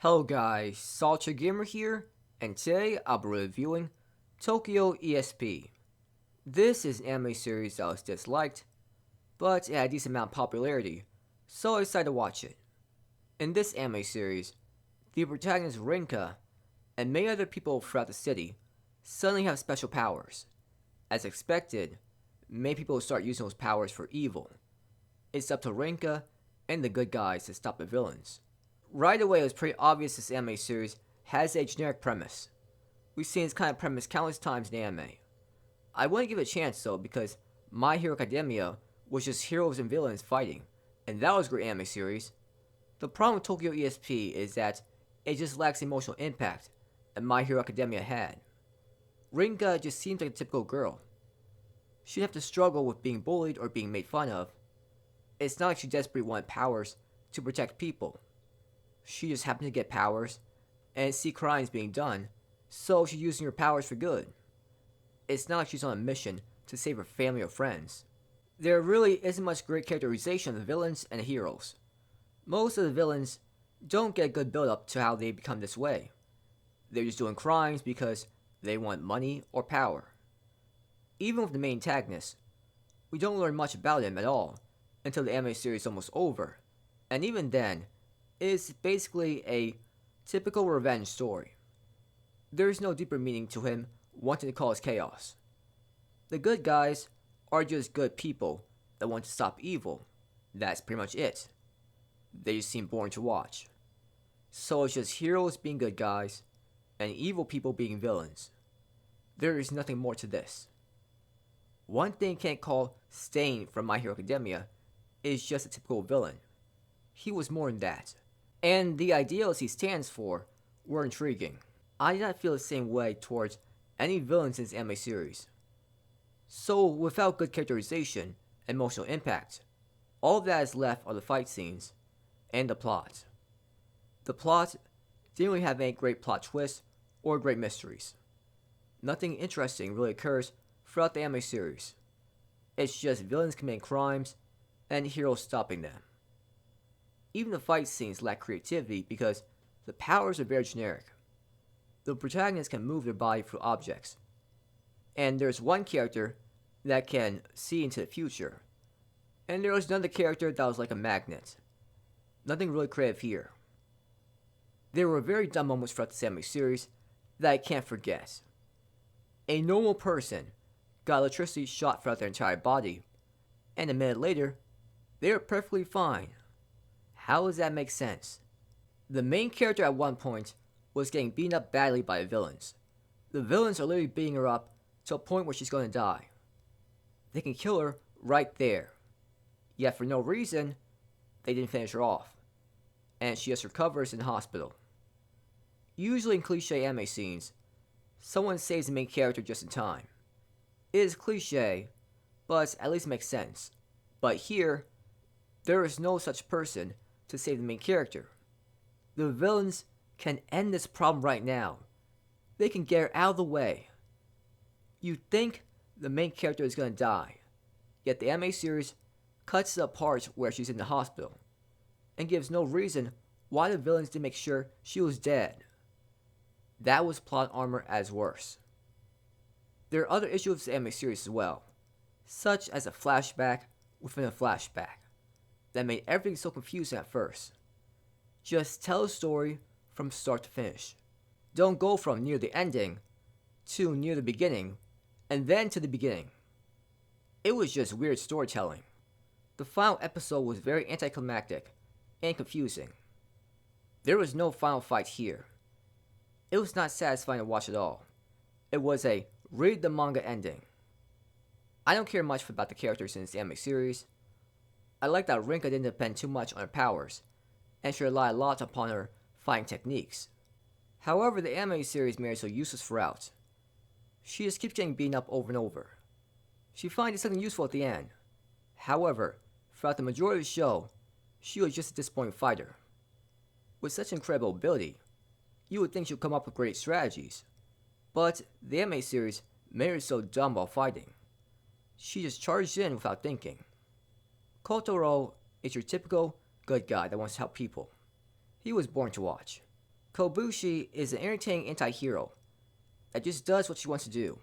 Hello guys, Salcha Gamer here, and today I'll be reviewing Tokyo ESP. This is an anime series that was disliked, but it had a decent amount of popularity, so I decided to watch it. In this anime series, the protagonist Rinka and many other people throughout the city suddenly have special powers. As expected, many people start using those powers for evil. It's up to Rinka and the good guys to stop the villains. Right away, it was pretty obvious this anime series has a generic premise. We've seen this kind of premise countless times in anime. I wouldn't give it a chance though, because My Hero Academia was just heroes and villains fighting, and that was a great anime series. The problem with Tokyo ESP is that it just lacks the emotional impact that My Hero Academia had. Rinka just seems like a typical girl. She'd have to struggle with being bullied or being made fun of. It's not like she desperately wanted powers to protect people. She just happened to get powers and see crimes being done, so she's using her powers for good. It's not like she's on a mission to save her family or friends. There really isn't much great characterization of the villains and the heroes. Most of the villains don't get a good build up to how they become this way. They're just doing crimes because they want money or power. Even with the main antagonist, we don't learn much about him at all until the anime series is almost over, and even then, it is basically a typical revenge story. There is no deeper meaning to him wanting to cause chaos. The good guys are just good people that want to stop evil. That's pretty much it. They just seem boring to watch. So it's just heroes being good guys and evil people being villains. There is nothing more to this. One thing you can't call Stain from My Hero Academia is just a typical villain. He was more than that. And the ideals he stands for were intriguing. I did not feel the same way towards any villains in this anime series. So, without good characterization and emotional impact, all that is left are the fight scenes and the plot. The plot didn't really have any great plot twists or great mysteries. Nothing interesting really occurs throughout the anime series. It's just villains committing crimes and heroes stopping them. Even the fight scenes lack creativity because the powers are very generic. The protagonist can move their body through objects, and there's one character that can see into the future, and there was another character that was like a magnet. Nothing really creative here. There were very dumb moments throughout the anime series that I can't forget. A normal person got electricity shot throughout their entire body, and a minute later, they were perfectly fine. How does that make sense? The main character at one point was getting beaten up badly by the villains. The villains are literally beating her up to a point where she's going to die. They can kill her right there. Yet for no reason, they didn't finish her off. And she just recovers in the hospital. Usually in cliche anime scenes, someone saves the main character just in time. It is cliche, but at least it makes sense. But here, there is no such person to save the main character. The villains can end this problem right now. They can get her out of the way. You think the main character is going to die, yet the anime series cuts the part where she's in the hospital and gives no reason why the villains didn't make sure she was dead. That was plot armor as worse. There are other issues with the anime series as well, such as a flashback within a flashback that made everything so confusing at first. Just tell a story from start to finish. Don't go from near the ending to near the beginning and then to the beginning. It was just weird storytelling. The final episode was very anticlimactic and confusing. There was no final fight here. It was not satisfying to watch at all. It was a read the manga ending. I don't care much about the characters in this anime series. I like that Rinka didn't depend too much on her powers, and she relied a lot upon her fighting techniques. However, the anime series made her so useless throughout. She just keeps getting beaten up over and over. She finally did something useful at the end. However, throughout the majority of the show, she was just a disappointing fighter. With such incredible ability, you would think she would come up with great strategies. But the anime series made her so dumb while fighting. She just charged in without thinking. Kotaro is your typical good guy that wants to help people. He was born to watch. Kobushi is an entertaining anti-hero that just does what she wants to do.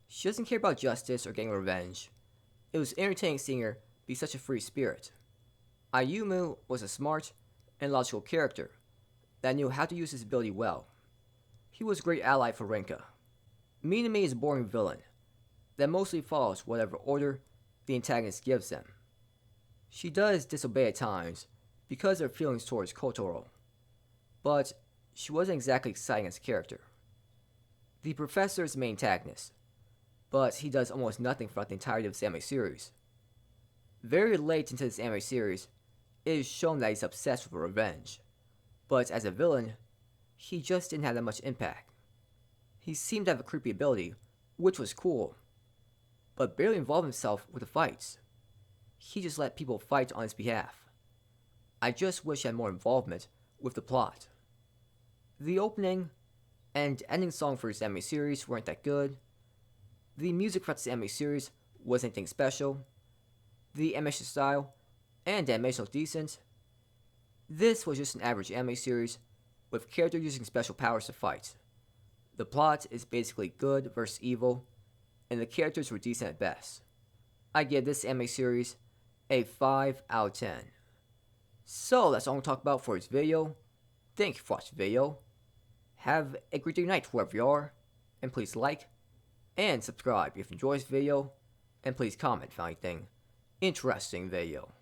She doesn't care about justice or getting revenge. It was entertaining seeing her be such a free spirit. Ayumu was a smart and logical character that knew how to use his ability well. He was a great ally for Renka. Minami is a boring villain that mostly follows whatever order the antagonist gives them. She does disobey at times because of her feelings towards Kotaro, but she wasn't exactly exciting as a character. The professor is the main antagonist, but he does almost nothing throughout the entirety of this anime series. Very late into this anime series, it is shown that he's obsessed with revenge, but as a villain, he just didn't have that much impact. He seemed to have a creepy ability, which was cool, but barely involved himself with the fights. He just let people fight on his behalf. I just wish he had more involvement with the plot. The opening and ending song for this anime series weren't that good. The music for this anime series wasn't anything special. The animation style and animation looked decent. This was just an average anime series with characters using special powers to fight. The plot is basically good versus evil, and the characters were decent at best. I give this anime series a 5 out of 10. So that's all I'm going to talk about for this video. Thank you for watching the video. Have a great day night wherever you are, and please like and subscribe if you enjoyed this video, and please comment if you found anything interesting in the video.